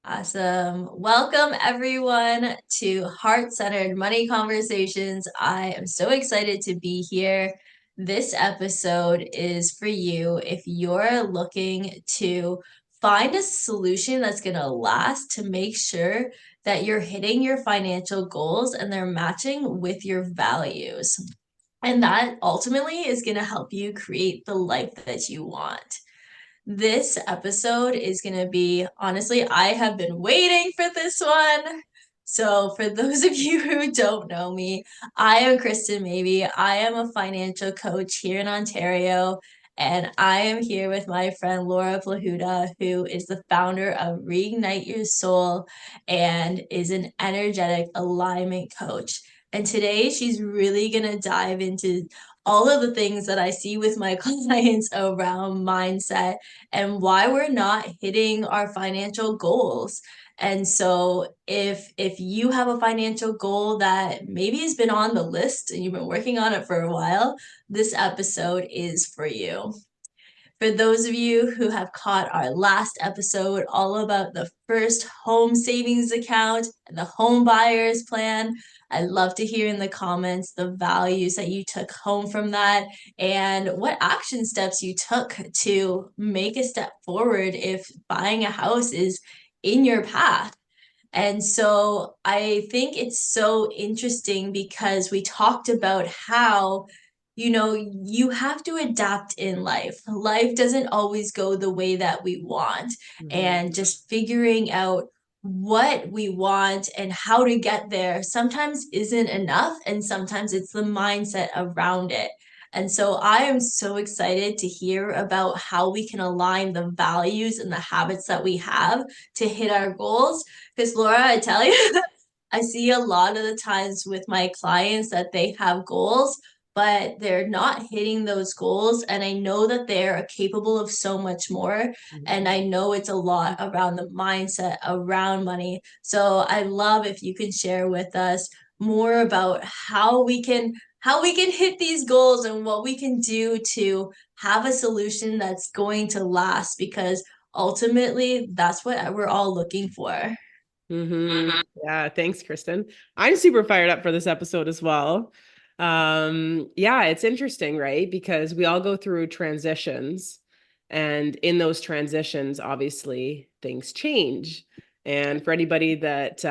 Awesome. Welcome everyone to Heart-Centered Money Conversations. I am so excited to be here. This episode is for you if you're looking to find a solution that's going to last to make sure that you're hitting your financial goals and they're matching with your values. And that ultimately is going to help you create the life that you want. This episode is going to be, honestly, I have been waiting for this one. So, for those of you who don't know me, I am Kristen Maybe. I am a financial coach here in Ontario, and I am here with my friend Laura Plahuta, who is the founder of Reignite Your Soul and is an energetic alignment coach. And today she's really going to dive into all of the things that I see with my clients around mindset and why we're not hitting our financial goals. And so if you have a financial goal that maybe has been on the list and you've been working on it for a while, this episode is for you. For those of you who have caught our last episode all about the first home savings account and the home buyers plan, I'd love to hear in the comments the values that you took home from that and what action steps you took to make a step forward if buying a house is in your path. And so I think it's so interesting because we talked about how, you have to adapt in life. Life doesn't always go the way that we want. And just figuring out what we want and how to get there sometimes isn't enough. And sometimes it's the mindset around it. And so I am so excited to hear about how we can align the values and the habits that we have to hit our goals. Because Laura, I tell you, I see a lot of the times with my clients that they have goals, but they're not hitting those goals. And I know that they're capable of so much more. And I know it's a lot around the mindset around money. So I love if you can share with us more about how we can hit these goals and what we can do to have a solution that's going to last, because ultimately that's what we're all looking for. Yeah, thanks, Kristen. I'm super fired up for this episode as well. Yeah, it's interesting, right? Because we all go through transitions, and in those transitions, obviously, things change. And for anybody that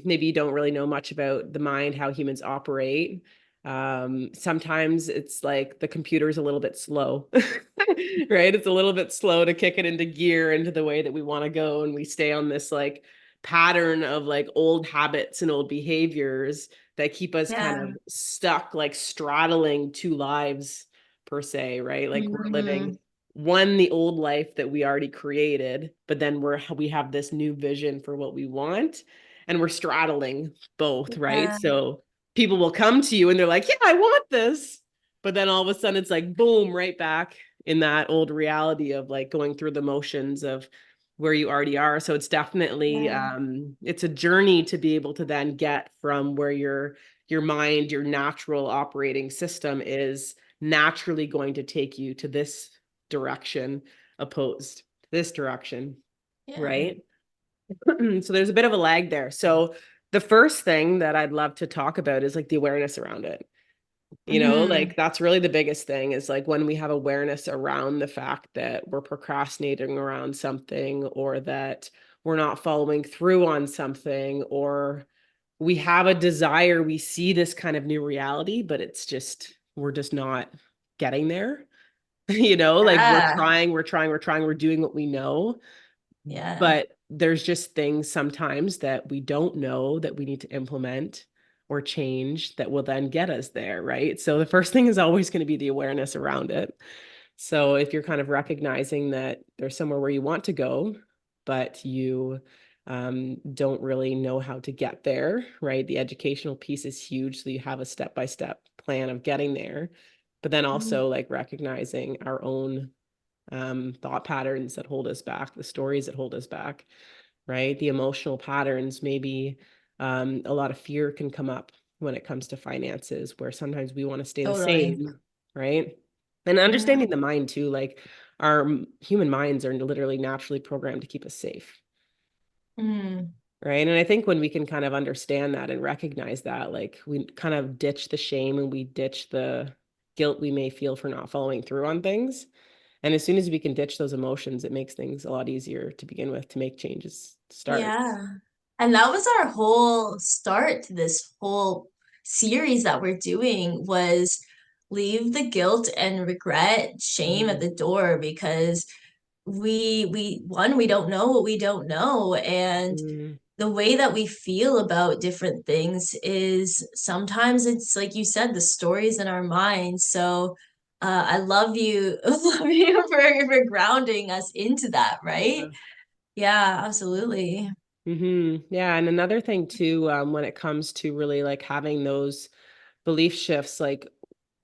maybe you don't really know much about the mind, how humans operate, sometimes it's like the computer's a little bit slow, right? It's a little bit slow to kick it into gear into the way that we want to go, and we stay on this like pattern of like old habits and old behaviors that keep us kind Yeah. of stuck, like straddling two lives per se, right? Like we're living the old life that we already created, but then we have this new vision for what we want, and we're straddling both, right? Yeah. So people will come to you and they're like, yeah, I want this. But then all of a sudden it's like, boom, right back in that old reality of like going through the motions of where you already are. So it's definitely it's a journey to be able to then get from where your mind, your natural operating system is naturally going to take you to this direction opposed this direction, Yeah. right? So there's a bit of a lag there. So the first thing that I'd love to talk about is like the awareness around it. Like that's really the biggest thing is like when we have awareness around the fact that we're procrastinating around something, or that we're not following through on something, or we have a desire, we see this kind of new reality, but we're just not getting there. Like Yeah. we're doing what we know, Yeah. but there's just things sometimes that we don't know that we need to implement or change that will then get us there, right? So the first thing is always going to be the awareness around it. So if you're kind of recognizing that there's somewhere where you want to go, but you don't really know how to get there, right? The educational piece is huge. So you have a step-by-step plan of getting there, but then also like recognizing our own thought patterns that hold us back, the stories that hold us back, right? The emotional patterns, maybe a lot of fear can come up when it comes to finances, where sometimes we want to stay the Totally. same, right? And Yeah. understanding the mind too, like our human minds are literally naturally programmed to keep us safe. Mm. Right. And I think when we can kind of understand that and recognize that, like we kind of ditch the shame and we ditch the guilt we may feel for not following through on things. And as soon as we can ditch those emotions, it makes things a lot easier to begin with, to make changes to start. Yeah. And that was our whole start to this whole series that we're doing was leave the guilt and regret, shame at Mhm. the door because we don't know what we don't know, and Mm, the way that we feel about different things is sometimes it's like you said, the stories in our minds. So I love you, love you for grounding us into that, right? yeah. Yeah, absolutely. Yeah. And another thing too, when it comes to really like having those belief shifts, like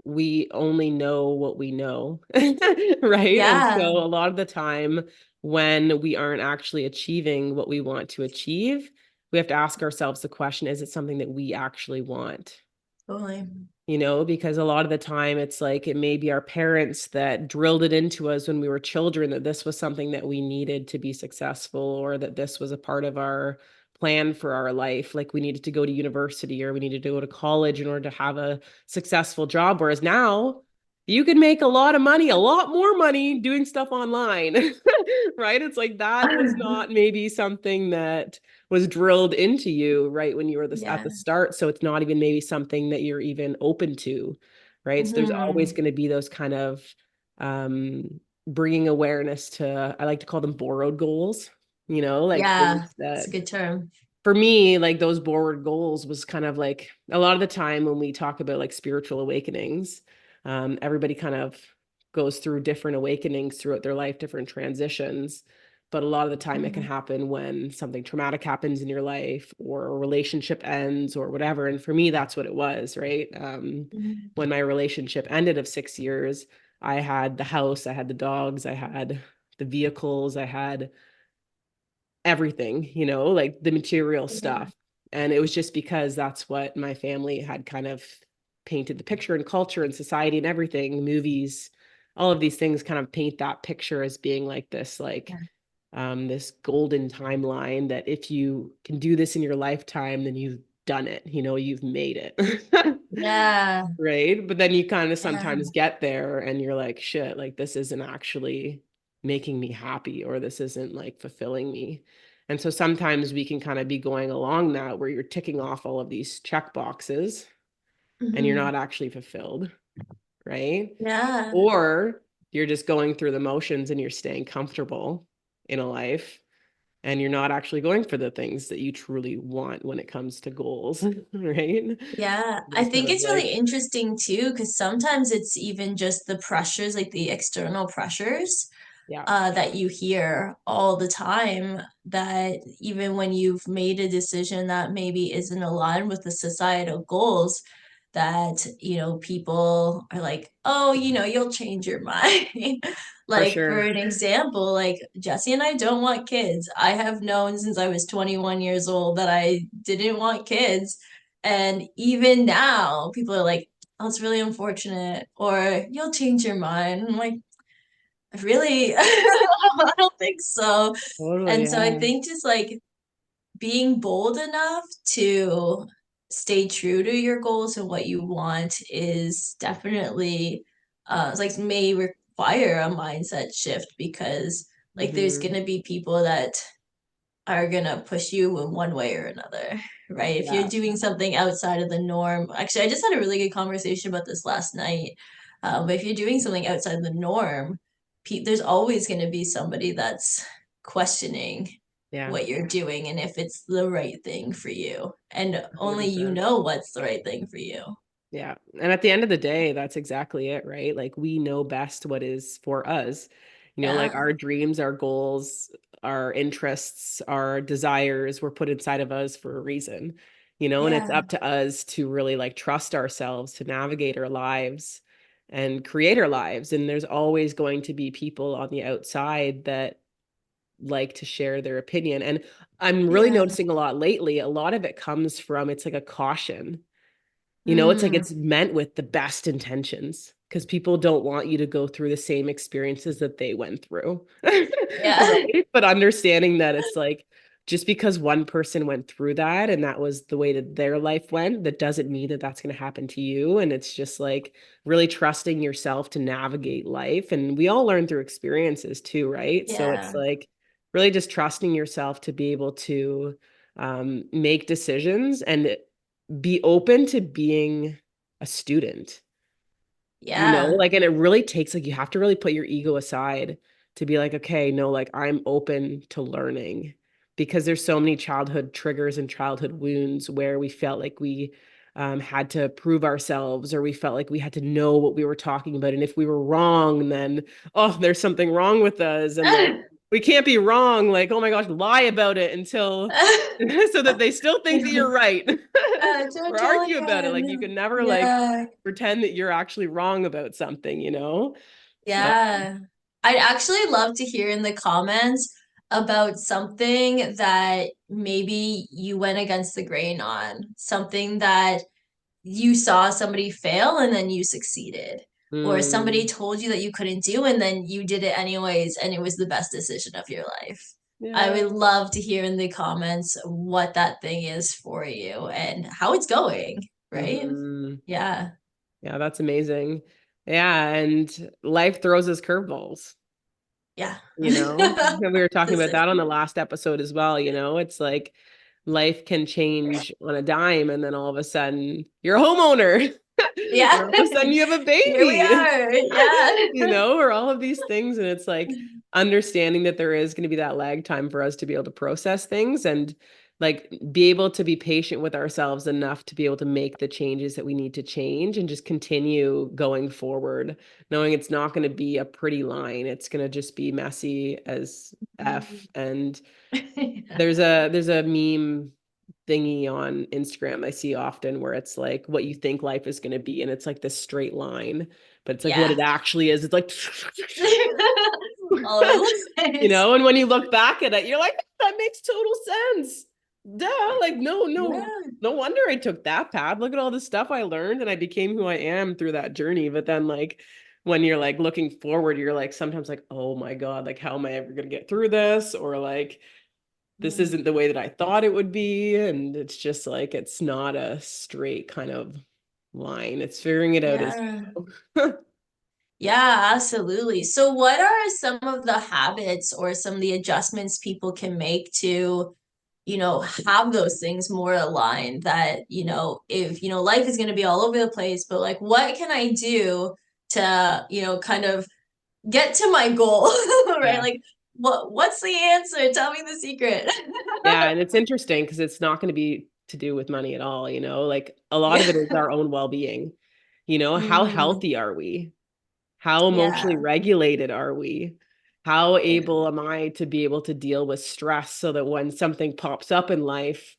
we only know what we know, right? And so Yeah, a lot of the time when we aren't actually achieving what we want to achieve, we have to ask ourselves the question, is it something that we actually want? totally. Because a lot of the time it's like it may be our parents that drilled it into us when we were children that this was something that we needed to be successful, or that this was a part of our plan for our life. Like we needed to go to university or we needed to go to college in order to have a successful job. Whereas now you can make a lot of money, a lot more money doing stuff online, right? It's like that was not maybe something that was drilled into you right when you were this at Yeah. the start. So it's not even maybe something that you're even open to, right? So there's always Hmm. going to be those kind of bringing awareness to, I like to call them borrowed goals, like things Yeah, it's a that good term. for me, like those borrowed goals was kind of like a lot of the time when we talk about like spiritual awakenings, everybody kind of goes through different awakenings throughout their life, different transitions. But a lot of the time it can Mhm. happen when something traumatic happens in your life or a relationship ends or whatever. And for me, that's what it was, right? Mhm. When my relationship ended of 6 years, I had the house, I had the dogs, I had the vehicles, I had everything, like the material Yeah. stuff. And it was just because that's what my family had kind of painted the picture, and culture and society and everything, movies, all of these things kind of paint that picture as being like this, like Yeah. this golden timeline that if you can do this in your lifetime, then you've done it, you've made it. Yeah. Right. But then you kind of Yeah. sometimes get there and you're like, shit, like this isn't actually making me happy, or this isn't like fulfilling me. And so sometimes we can kind of be going along that where you're ticking off all of these check boxes and you're Hmm. not actually fulfilled. Right. Yeah. Or you're just going through the motions and you're staying comfortable in a life and you're not actually going for the things that you truly want when it comes to goals. Right. Yeah, I They're kind think of it's really like, interesting too, because sometimes it's even just the pressures, like the external pressures, yeah, that you hear all the time, that even when you've made a decision that maybe isn't aligned with the societal goals, that, people are like, oh, you'll change your mind. for Like, for sure. an example, like Jesse and I don't want kids. I have known since I was 21 years old that I didn't want kids. And even now, people are like, oh, it's really unfortunate, or you'll change your mind. I'm like, really? I don't think so. Totally, And so I yeah. think just like being bold enough to stay true to your goals and what you want is definitely it's like may require a mindset shift, because like there's Hmm. gonna be people that are gonna push you in one way or another, right? If you're Yeah. doing something outside of the norm, actually, I just had a really good conversation about this last night. But if you're doing something outside the norm, there's always gonna be somebody that's questioning Yeah. what you're doing and if it's the right thing for you. And only you 100%. know what's the right thing for you. Yeah. And at the end of the day, that's exactly it, right? Like we know best what is for us. Like Yeah, our dreams, our goals, our interests, our desires were put inside of us for a reason, and it's yeah, up to us to really like trust ourselves to navigate our lives and create our lives. And there's always going to be people on the outside that like to share their opinion. And I'm really yeah, noticing a lot lately, a lot of it comes from it's like a caution, It's like Mm, it's meant with the best intentions because people don't want you to go through the same experiences that they went through. yeah. Right? But understanding that it's like just because one person went through that and that was the way that their life went, that doesn't mean that that's going to happen to you. And it's just like really trusting yourself to navigate life. And we all learn through experiences too, right? So it's Yeah. like really just trusting yourself to be able to make decisions and be open to being a student, Yeah. like, and it really takes, like, you have to really put your ego aside to be like, okay, no, like, I'm open to learning because there's so many childhood triggers and childhood wounds where we felt like we had to prove ourselves or we felt like we had to know what we were talking about. And if we were wrong, then, oh, there's something wrong with us. And like, we can't be wrong. Like, oh my gosh, lie about it until so that they still think that you're right Don't or tell argue about it. Like, you anyone. can never like Yeah. pretend that you're actually wrong about something. So, Yeah. I'd actually love to hear in the comments about something that maybe you went against the grain on, something that you saw somebody fail and then you succeeded, or somebody mm, told you that you couldn't do and then you did it anyways and it was the best decision of your life. I yeah. would love to hear in the comments what that thing is for you and how it's going, right? hmm Yeah. Yeah, that's amazing. Yeah, and life throws us curveballs. Yeah. And we were talking about Listen. that on the last episode as well. It's like life can change on a dime, and then all of a sudden you're a homeowner, Yeah. or all of a sudden you have a Here we baby, are. Yeah. or all of these things. And it's like understanding that there is going to be that lag time for us to be able to process things and like be able to be patient with ourselves enough to be able to make the changes that we need to change and just continue going forward, knowing it's not going to be a pretty line. It's going to just be messy as F. And Yeah. there's a meme thingy on Instagram I see often where it's like what you think life is going to be and it's like this straight line, but it's like what Yeah. it actually is. It's like All over the place. and when you look back at it, you're like, that makes total sense. Duh, like Yeah. no wonder I took that path. Look at all the stuff I learned and I became who I am through that journey. But then like when you're like looking forward, you're like sometimes like, oh my God, like how am I ever gonna get through this? Or like this Mm. isn't the way that I thought it would be. And it's just like it's not a straight kind of line. It's figuring it out as Yeah. well. Yeah, absolutely. So, what are some of the habits or some of the adjustments people can make to, have those things more aligned that, if, life is going to be all over the place, but like, what can I do to, kind of get to my goal, right? Yeah. Like, what's the answer? Tell me the secret. Yeah, and it's interesting because it's not going to be to do with money at all. Like a lot of Yeah. it is our own well-being. How Mm, healthy are we? How emotionally yeah. regulated are we? How able am I to be able to deal with stress so that when something pops up in life,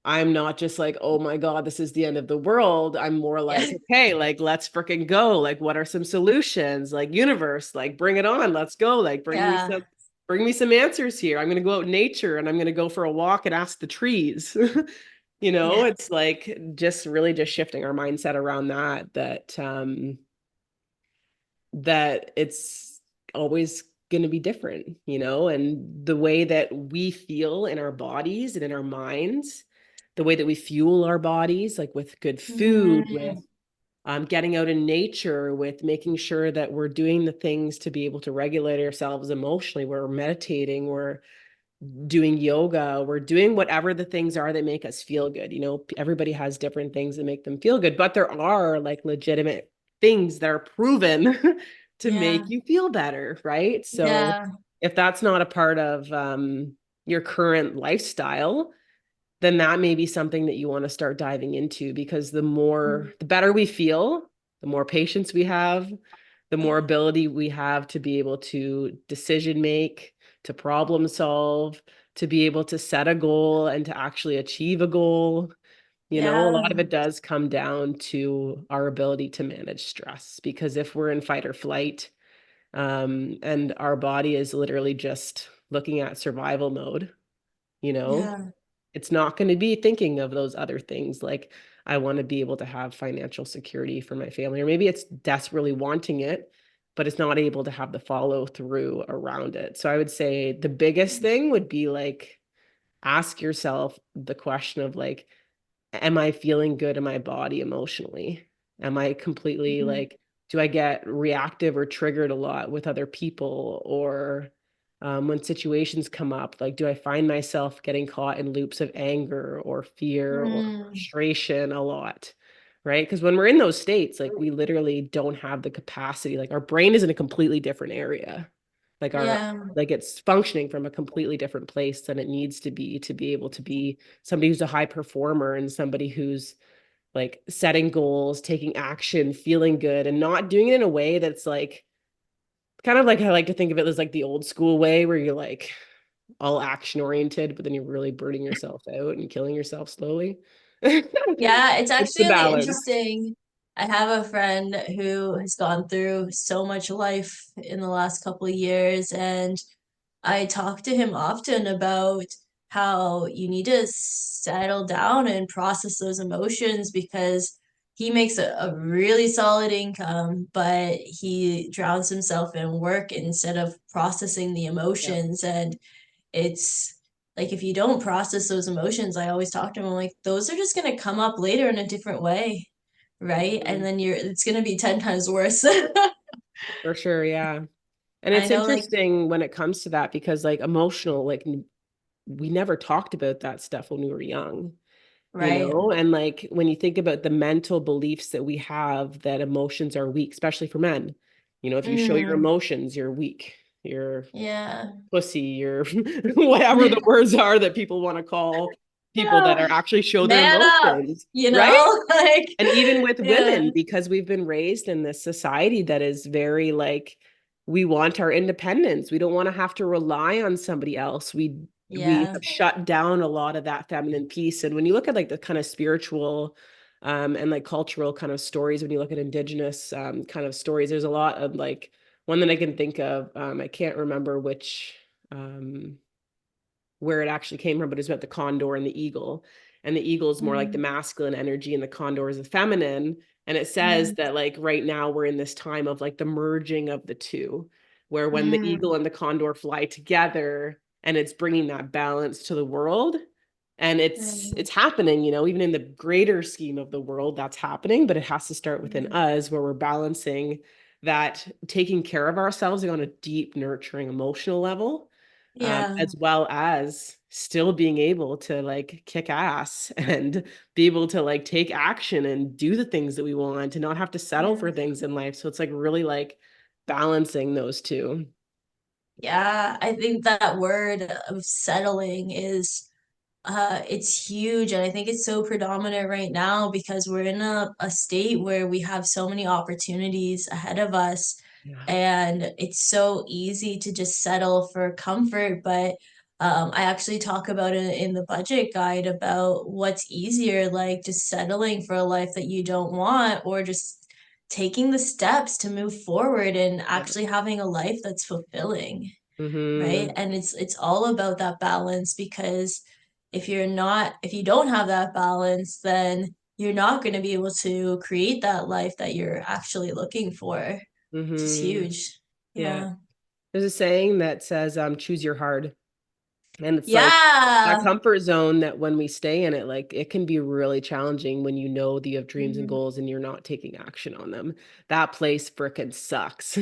I'm not just like, oh my God, this is the end of the world. I'm more like, Yeah. okay, like, let's freaking go. Like, what are some solutions? Like, universe, like, bring it on. Let's go. Like, Yeah. bring me some answers here. I'm going to go out in nature and I'm going to go for a walk and ask the trees. Yeah. It's like just really just shifting our mindset around that it's always going to be different, and the way that we feel in our bodies and in our minds, the way that we fuel our bodies, like with good food, with Mm, getting out in nature, with making sure that we're doing the things to be able to regulate ourselves emotionally. We're meditating, we're doing yoga, we're doing whatever the things are that make us feel good. Everybody has different things that make them feel good, but there are like legitimate things that are proven to yeah. make you feel better, right? So Yeah. if that's not a part of your current lifestyle, then that may be something that you want to start diving into because the better we feel, the more patience we have, the more ability we have to be able to decision make, to problem solve, to be able to set a goal and to actually achieve a goal. A lot of Yeah. it does come down to our ability to manage stress because if we're in fight or flight, and our body is literally just looking at survival mode, you know, Yeah. it's not going to be thinking of those other things like, I want to be able to have financial security for my family. Or maybe it's desperately wanting it, but it's not able to have the follow through around it. So I would say the biggest thing would be like, ask yourself the question of like, am I feeling good in my body emotionally? Am I completely Mhm. like, do I get reactive or triggered a lot with other people? Or when situations come up, like, do I find myself getting caught in loops of anger or fear or Mm, frustration a lot? Right. Because when we're in those states, like, we literally don't have the capacity, like, our brain is in a completely different area. Like, yeah. like it's functioning from a completely different place than it needs to be able to be somebody who's a high performer and somebody who's like setting goals, taking action, feeling good, and not doing it in a way that's like kind of like I like to think of it as like the old school way where you're like all action oriented, but then you're really burning yourself out and killing yourself slowly. Yeah, it's It's the actually really balance. interesting. I have a friend who has gone through so much life in the last couple of years, and I talk to him often about how you need to settle down and process those emotions because he makes a really solid income, but he drowns himself in work instead of processing the Yeah. emotions. And it's like if you don't process those emotions, I always talk to him, I'm like, those are just gonna come up later in a different way, right? And Mhm. then it's gonna be 10 times worse. For sure, yeah. And I it's know, like, interesting when it comes to that because like emotional, like we never talked about that stuff when we were young, you right. know? And like when you think about the mental beliefs that we have that emotions are weak, especially for men, you know, if you show your Mm, emotions, you're weak, you're yeah. pussy, or whatever the words are that people want to call people that Yeah. are actually show their Man up, emotions, you right? know? Like, And even with yeah, women, because we've been raised in this society that is very like, we want our independence. We don't want to have to rely on somebody else. We yeah, have shut down a lot of that feminine piece. And when you look at like the kind of spiritual and like cultural kind of stories, when you look at indigenous kind of stories, there's a lot of like one that I can think of. I can't remember which um where it actually came from, but it's about the condor and the eagle. And the eagle is more like the mm, masculine energy, and the condor is the feminine. And it says mm, that, like, right now we're in this time of like the merging of the two, where when the mm, eagle and the condor fly together, and it's bringing that balance to the world. And it's mm, happening, you know, even in the greater scheme of the world, that's happening, but it has to start within mm. us where we're balancing that, taking care of ourselves on a deep, nurturing, emotional level, Yeah, as well as still being able to like kick ass and be able to like take action and do the things that we want and not have to settle yeah. for things in life. So it's like really like balancing those two. Yeah, I think that word of settling is it's huge, and I think it's so predominant right now because we're in a state where we have so many opportunities ahead of us, Yeah. and it's so easy to just settle for comfort. But I actually talk about it in the budget guide about what's easier, like just settling for a life that you don't want, or just taking the steps to move forward and Yeah. actually having a life that's fulfilling, right? Mm-hmm. And it's all about that balance because if you don't have that balance, then you're not going to be able to create that life that you're actually looking for, which is Mm-hmm. huge. Yeah. Yeah. There's a saying that says, choose your hard. And it's like that Yeah. comfort zone that when we stay in it, like it can be really challenging when you know that you have dreams and Mhm. goals and you're not taking action on them. That place frickin' sucks,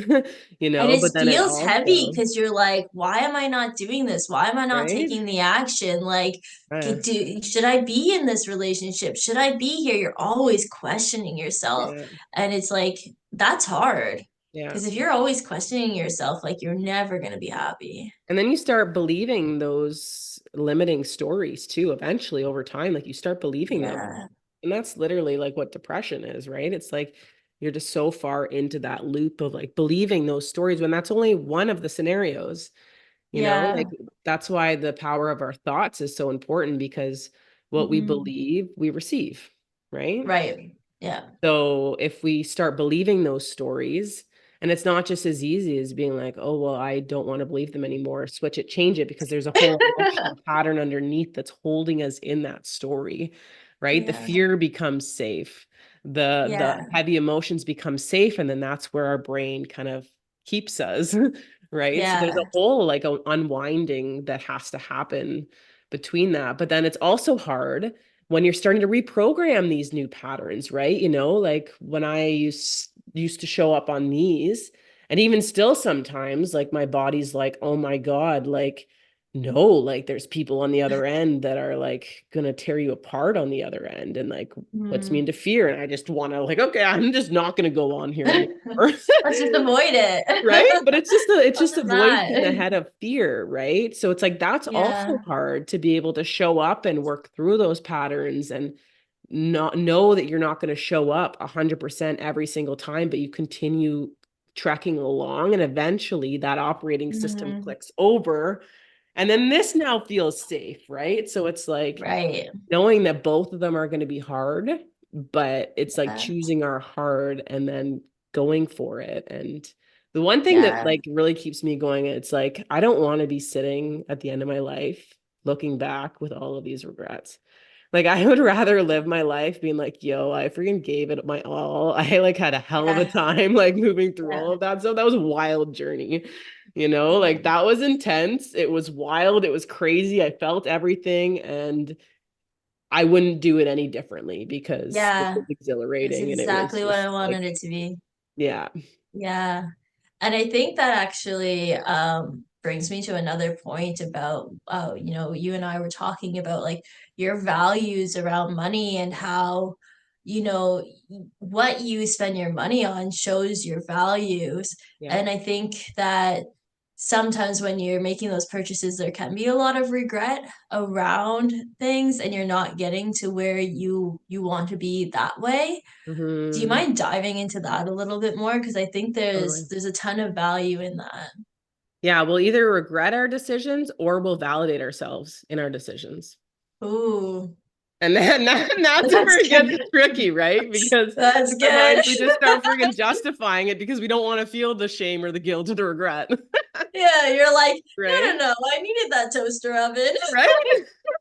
you And know, it but then it feels heavy also, because you're like, why am I not doing this? Why am I not right? taking the action? Like, Uh, should I be in this relationship? Should I be here? You're always questioning yourself. yeah, And it's like, that's hard. yeah. Because if you're always questioning yourself, like, you're never going to be happy. And then you start believing those limiting stories too, eventually over time. Like you start believing them. Yeah. And that's literally like what depression is, right? It's like you're just so far into that loop of like believing those stories when that's only one of the scenarios, you know? Yeah. Like that's why the power of our thoughts is so important because what we Hmm. believe, we receive, right? Right. Yeah. So if we start believing those stories, and it's not just as easy as being like, oh, well, I don't want to believe them anymore, switch it, change it, because there's a whole emotional pattern underneath that's holding us in that story. right? The Yeah. fear becomes safe. The Yeah. heavy emotions become safe, and then that's where our brain kind of keeps us, right? So there's a Yeah. whole like unwinding that has to happen between that. But then it's also hard when you're starting to reprogram these new patterns, right? Like when I used to show up on these, and even still sometimes, like my body's like, oh my God, like, no, like there's people on the other end that are like gonna tear you apart on the other end and like puts me Mm. into fear. And I just want to like, okay, I'm just not gonna go on here anymore. Let's just avoid it. Right? But it's What just a is voice in the that? head of fear, right? So it's like that's also Yeah. hard to be able to show up and work through those patterns and not know that you're not going to show up 100% every single time, but you continue trekking along and eventually that operating system Mhm. clicks over. And then this now feels safe, right? So it's like Right. knowing that both of them are going to be hard, but it's like Yeah. choosing our hard and then going for it. And the one thing that Yeah. like really keeps me going, it's like I don't want to be sitting at the end of my life looking back with all of these regrets. Like I would rather live my life being like, yo, I freaking gave it my all. I like had a hell of a Yeah. time like moving through Yeah. all of that. So that was a wild journey, like Mhm. that was intense. It was wild. It was crazy. I felt everything and I wouldn't do it any differently because it Yeah. was It's exhilarating and it was exactly what I just wanted like, it to be. yeah. Yeah. And I think that actually brings me to another point about, you and I were talking about like your values around money and how, what you spend your money on shows your values. Yeah. And I think that sometimes when you're making those purchases, there can be a lot of regret around things and you're not getting to where you want to be that way. Do you Hmm. mind diving into that a little bit more? Because I think there's Totally. there's a ton of value in that. Yeah, we'll either regret our decisions or we'll validate ourselves in our decisions. Ooh, And then that's that's where it gets good. tricky, right? Because That's our good. minds, we just start freaking justifying it because we don't want to feel the shame or the guilt or the regret, Yeah, you're like, no, right? no, no, I needed that toaster oven. Right?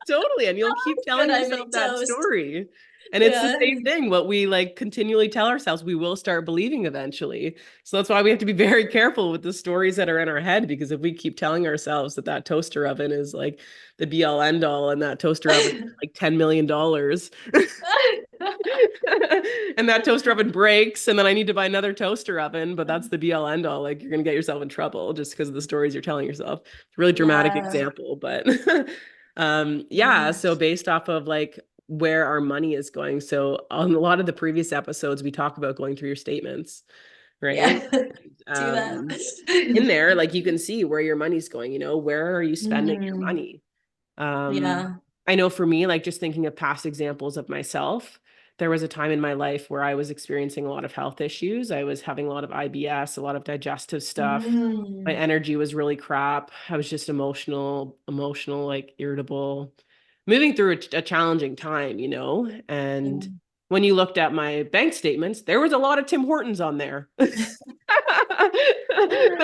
Totally. And you'll keep Could telling I yourself make that toast? story. And it's the Yeah. same thing. What we like continually tell ourselves, we will start believing eventually. So that's why we have to be very careful with the stories that are in our head, because if we keep telling ourselves that that toaster oven is like the be all end all and that toaster oven is like $10 million, and that toaster oven breaks, and then I need to buy another toaster oven, but that's the be all end all. Like you're gonna get yourself in trouble just because of the stories you're telling yourself. It's a really dramatic Yeah. example, but yeah. Yeah. So based off of like where our money is going. So on a lot of the previous episodes, we talk about going through your statements, right? Yeah. Do that. Um, in there, like you can see where your money's going, where are you spending your Hmm. money? Um, Yeah. I know for me, like just thinking of past examples of myself, there was a time in my life where I was experiencing a lot of health issues. I was having a lot of IBS, a lot of digestive stuff. My Mm. energy was really crap. I was just emotional, like irritable, moving through a challenging time, And Yeah. when you looked at my bank statements, there was a lot of Tim Hortons on there. There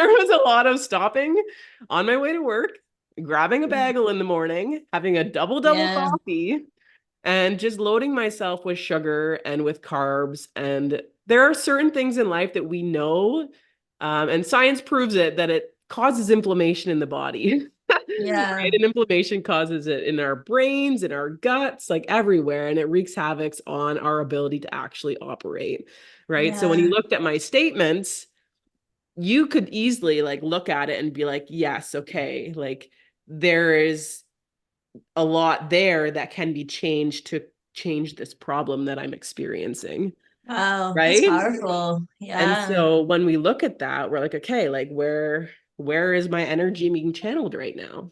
was a lot of stopping on my way to work, grabbing a bagel in the morning, having a double Yeah. coffee, and just loading myself with sugar and with carbs. And there are certain things in life that we know, and science proves it, that it causes inflammation in the body. Right? Yeah. And inflammation causes it in our brains, in our guts, like everywhere, and it wreaks havoc on our ability to actually operate. Right. So when you Yeah. looked at my statements, you could easily like look at it and be like, yes, okay, like there is a lot there that can be changed to change this problem that I'm experiencing, Wow, that's right? powerful. And Yeah. so when we look at that, we're like, okay, like where is my energy being channeled right now?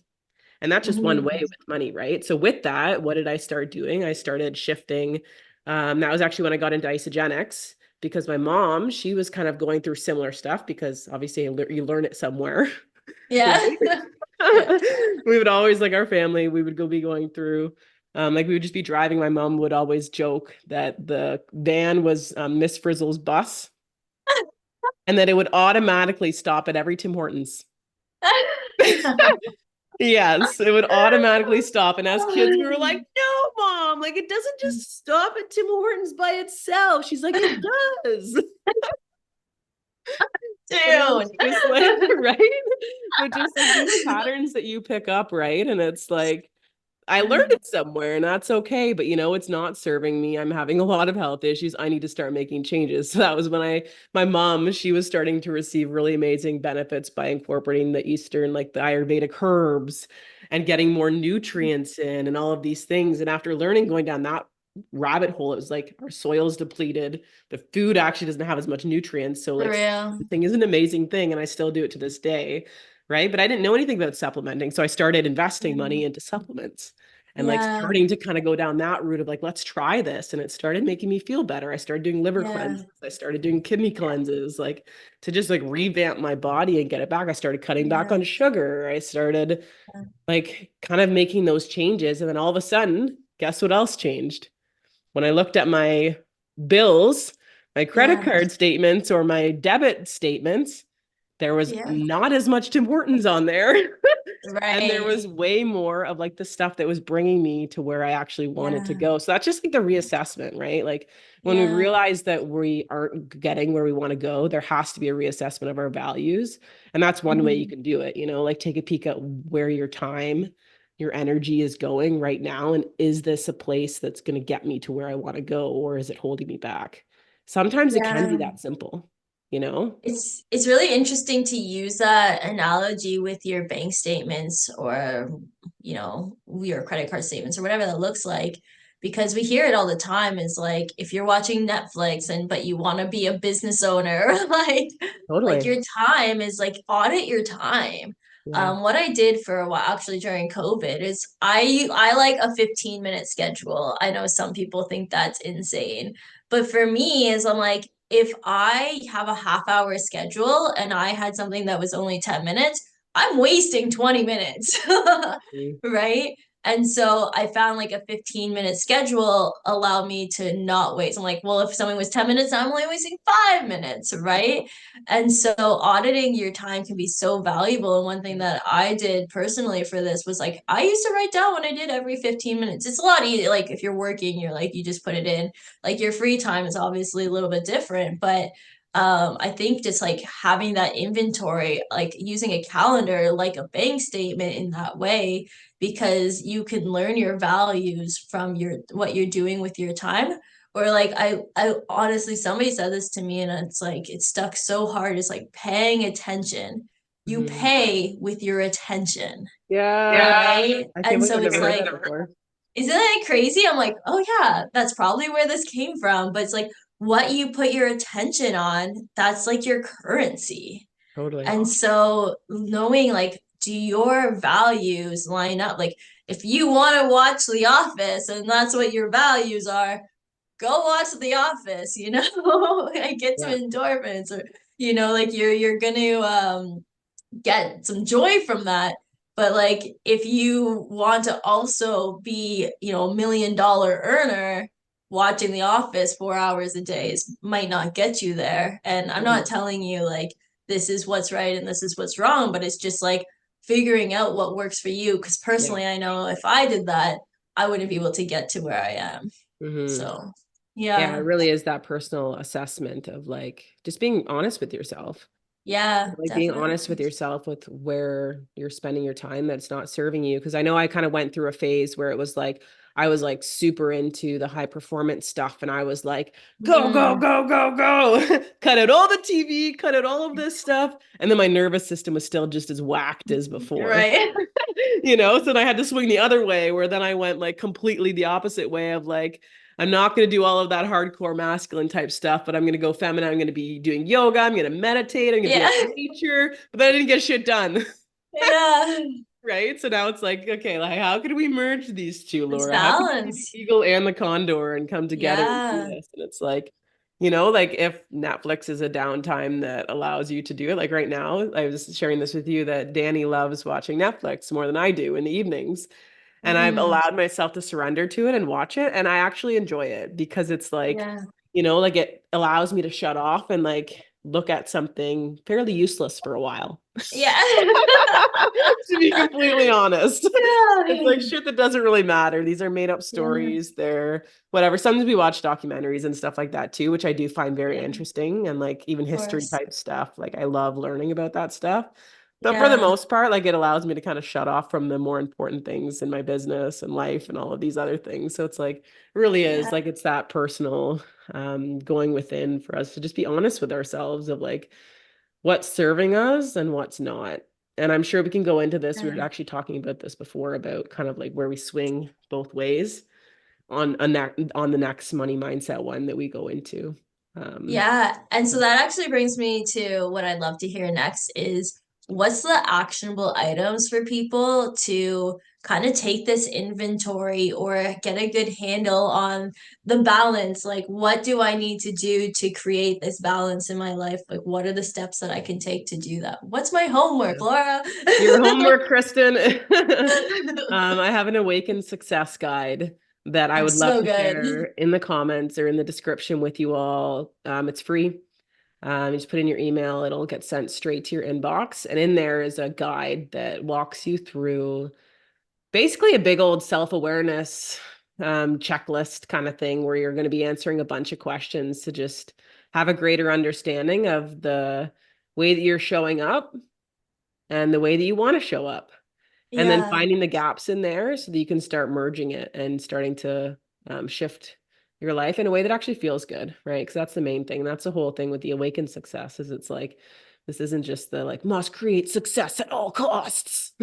And that's just one way Mhm. with money, right? So with that, what did I start doing? I started shifting. That was actually when I got into isogenics, because my mom, she was kind of going through similar stuff, because obviously you learn it somewhere, Yeah. right? Yeah. We would always, like our family, we would go be going through, like we would just be driving. My mom would always joke that the van was Miss Frizzle's bus, and that it would automatically stop at every Tim Hortons. Yes, it would automatically stop. And as kids, we were like, no, Mom, like it doesn't just stop at Tim Hortons by itself. She's like, it does. And then Dude. she was like, right? But just like these patterns that you pick up, right? And it's like, I learned it somewhere and that's okay, but it's not serving me. I'm having a lot of health issues. I need to start making changes. So that was when my mom, she was starting to receive really amazing benefits by incorporating the Eastern, like the Ayurvedic herbs and getting more nutrients in and all of these things. And after learning, going down that rabbit hole, it was like our soil's depleted. The food actually doesn't have as much nutrients. So For like real. the thing is an amazing thing. And I still do it to this day. Right. But I didn't know anything about supplementing. So I started investing money into supplements and like Yeah. starting to kind of go down that route of like, let's try this. And it started making me feel better. I started doing liver Yeah. cleanses. I started doing kidney cleanses, like to just like revamp my body and get it back. I started cutting back Yeah. on sugar. I started Yeah. like kind of making those changes. And then all of a sudden, guess what else changed? When I looked at my bills, my credit Yeah. card statements or my debit statements, there was Yeah. not as much Tim Hortons on there. And there Right. was way more of like the stuff that was bringing me to where I actually wanted to Yeah. go. So that's just like the reassessment, right? Like when we Yeah. realize that we aren't getting where we want to go, there has to be a reassessment of our values. And that's one way you Mhm. can do it, like take a peek at where your time, your energy is going right now. And is this a place that's going to get me to where I want to go, or is it holding me back? Sometimes it can be Yeah. that simple, you know? It's really interesting to use that analogy with your bank statements or your credit card statements or whatever that looks like because we hear it all the time is like if you're watching Netflix and but you want to be a business owner like Totally. your time is like audit your time. Yeah. What I did for a while actually during COVID is I like a 15-minute schedule. I know some people think that's insane, but for me is I'm like if I have a half hour schedule and I had something that was only 10 minutes, I'm wasting 20 minutes. Mm. Right? And so I found like a 15-minute schedule allowed me to not waste. I'm like, well, if something was 10 minutes, I'm only wasting 5 minutes, right? And so auditing your time can be so valuable. And one thing that I did personally for this was like, I used to write down what I did every 15 minutes. It's a lot easier. Like if you're working, you're like, you just put it in. Like your free time is obviously a little bit different, but I think just like having that inventory, like using a calendar, like a bank statement in that way, because you can learn your values from your what you're doing with your time. Or like I honestly, somebody said this to me, and it's like it stuck so hard. It's like paying attention. You Mhm. pay with your attention, Yeah. right? I can't And believe so I've it's never heard like that before. isn't that crazy? I'm like, oh yeah, that's probably where this came from. But it's like what you put your attention on, that's like your currency. Totally. And so knowing like, do your values line up? Like if you want to watch The Office and that's what your values are, go watch The Office, and get some Yeah. endorphins or like you're gonna get some joy from that. But like if you want to also be, $1 million earner, watching The Office 4 hours a day might not get you there. And I'm not Mhm. telling you like this is what's right and this is what's wrong, but it's just like figuring out what works for you. Because Yeah. personally, I know if I did that, I wouldn't be able to get to where I am. Hmm. So Yeah, it yeah, really is that personal assessment of like just being honest with yourself. yeah, Like being honest with definitely. yourself with where you're spending your time that's not serving you. Because I know I kind of went through a phase where it was like I was like super into the high performance stuff, and I was like, go, go, Mm, go, go, go, cut out all the TV, cut out all of this stuff. And then my nervous system was still just as whacked as before. right. So then I had to swing the other way, where then I went like completely the opposite way of like, I'm not going to do all of that hardcore masculine type stuff, but I'm going to go feminine. I'm going to be doing yoga. I'm going to meditate. I'm going to be Yeah. out in nature. But then I didn't get shit done. Yeah. Right. So now it's like, okay, like how can we merge these two, It's Laura? How can we be the balance. eagle and the condor and come together and do Yeah. this? And it's like, like if Netflix is a downtime that allows you to do it, like right now, I was sharing this with you that Danny loves watching Netflix more than I do in the evenings. And I've Mm, allowed myself to surrender to it and watch it. And I actually enjoy it because it's like, yeah. like it allows me to shut off and like look at something fairly useless for a while. Yeah. To be completely honest. It's Yeah. like shit that doesn't really matter. These are made up Yeah. stories. They're whatever. Sometimes we watch documentaries and stuff like that too, which I do find very Yeah. interesting and like even Of history course. type stuff. Like I love learning about that stuff. But for the Yeah. most part, like it allows me to kind of shut off from the more important things in my business and life and all of these other things. So it's like it really is Yeah. like it's that personal going within for us to just be honest with ourselves of like what's serving us and what's not. And I'm sure we can go into this. We were Yeah. actually talking about this before about kind of like where we swing both ways on the next money mindset one that we go into. Um, Yeah, and so that actually brings me to what I'd love to hear next is what's the actionable items for people to kind of take this inventory or get a good handle on the balance? Like, what do I need to do to create this balance in my life? Like, what are the steps that I can take to do that? What's my homework, yeah. Laura? Your homework, Kristen. I have an Awakened Success Guide that I Oh, would love so to good. share in the comments or in the description with you all. It's free. You just put in your email, it'll get sent straight to your inbox. And in there is a guide that walks you through basically a big old self-awareness checklist kind of thing where you're going to be answering a bunch of questions to just have a greater understanding of the way that you're showing up and the way that you want to show up and then Yeah. finding the gaps in there so that you can start merging it and starting to shift your life in a way that actually feels good, right? Because that's the main thing. That's the whole thing with the awakened success is it's like this isn't just the like must create success at all costs.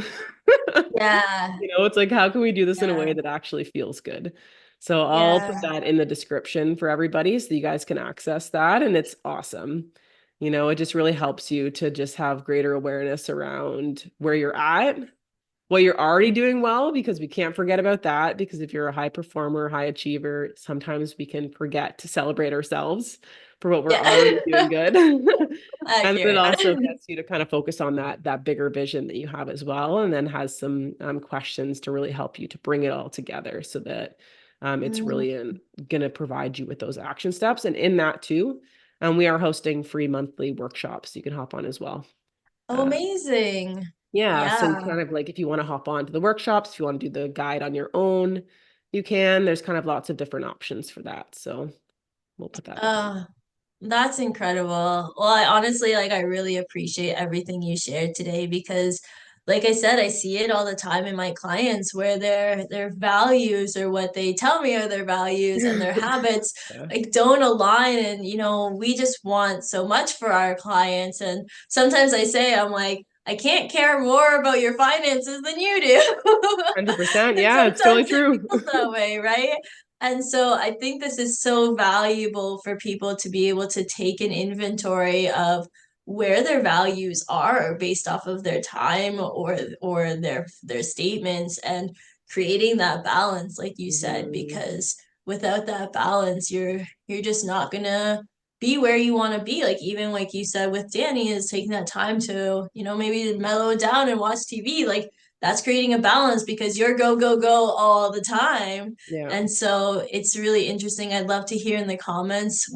Yeah. It's like how can we do this in a way Yeah. that actually feels good? So I'll put Yeah. that in the description for everybody so you guys can access that and it's awesome. It just really helps you to just have greater awareness around where you're at, well, you're already doing well because we can't forget about that. Because if you're a high performer, high achiever, sometimes we can forget to celebrate ourselves for what we're Yeah. already doing good. And then it Accurate. also gets you to kind of focus on that bigger vision that you have as well, and then has some questions to really help you to bring it all together so that it's really going to provide you with those action steps. And in that too, we are hosting free monthly workshops you can hop on as well. Oh, Uh, amazing. yeah, so Yeah. kind of like if you want to hop on to the workshops, if you want to do the guide on your own, you can. There's kind of lots of different options for that. So we'll put that in the comment. Uh, that's incredible. Well, I honestly I really appreciate everything you shared today because like I said, I see it all the time in my clients where their values or what they tell me are their values and their habits Yeah, like don't align and we just want so much for our clients and sometimes I say I'm like I can't care more about your finances than you do. 100%. And Yeah, it's totally sometimes it true. feels that way, right? And so I think this is so valuable for people to be able to take an inventory of where their values are based off of their time or their statements and creating that balance like you said Hmm. because without that balance you're just not gonna be where you want to be like even like you said with Danny is taking that time to maybe mellow down and watch TV like that's creating a balance because you're go go go all the time Yeah. and so it's really interesting. I'd love to hear in the comments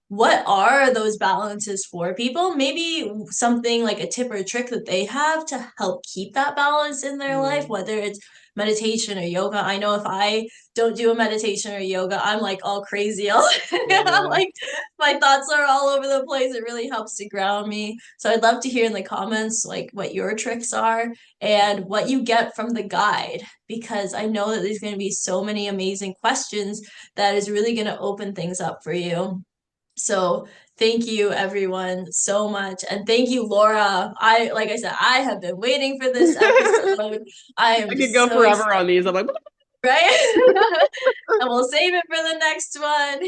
what are those balances for people? Maybe something like a tip or a trick that they have to help keep that balance in their life, Mm. whether it's meditation or yoga. I know if I don't do a meditation or yoga, I'm like all crazy. I'm Yeah. like my thoughts are all over the place. It really helps to ground me. So I'd love to hear in the comments like what your tricks are and what you get from the guide because I know that there's going to be so many amazing questions that is really going to open things up for you. So thank you everyone so much. And thank you, Laura. Like I said, I have been waiting for this episode. I am I could just go so forever on excited, these. I'm like, right? And we'll save it for the next one.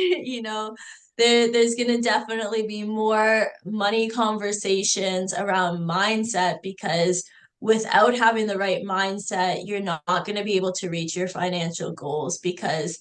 There's going to definitely be more money conversations around mindset because without having the right mindset, you're not going to be able to reach your financial goals because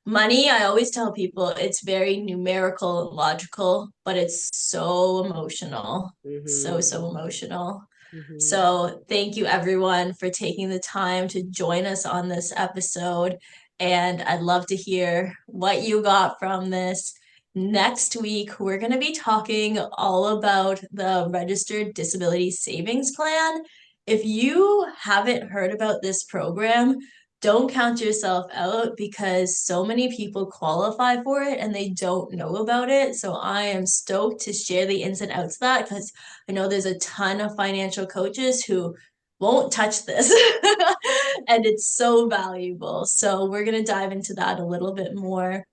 money, I always tell people it's very numerical and logical, but it's so emotional. So, hmm, so emotional. hmm. So, thank you everyone for taking the time to join us on this episode. And I'd love to hear what you got from this. Next week, we're going to be talking all about the Registered Disability Savings Plan. If you haven't heard about this program, don't count yourself out because so many people qualify for it and they don't know about it. So I am stoked to share the ins and outs of that because I know there's a ton of financial coaches who won't touch this and it's so valuable. So we're going to dive into that a little bit more.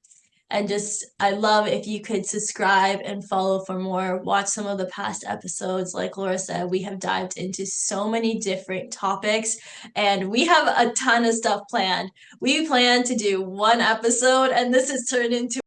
And just, I love if you could subscribe and follow for more. Watch some of the past episodes. Like Laura said, we have dived into so many different topics and we have a ton of stuff planned. We plan to do one episode, and this has turned into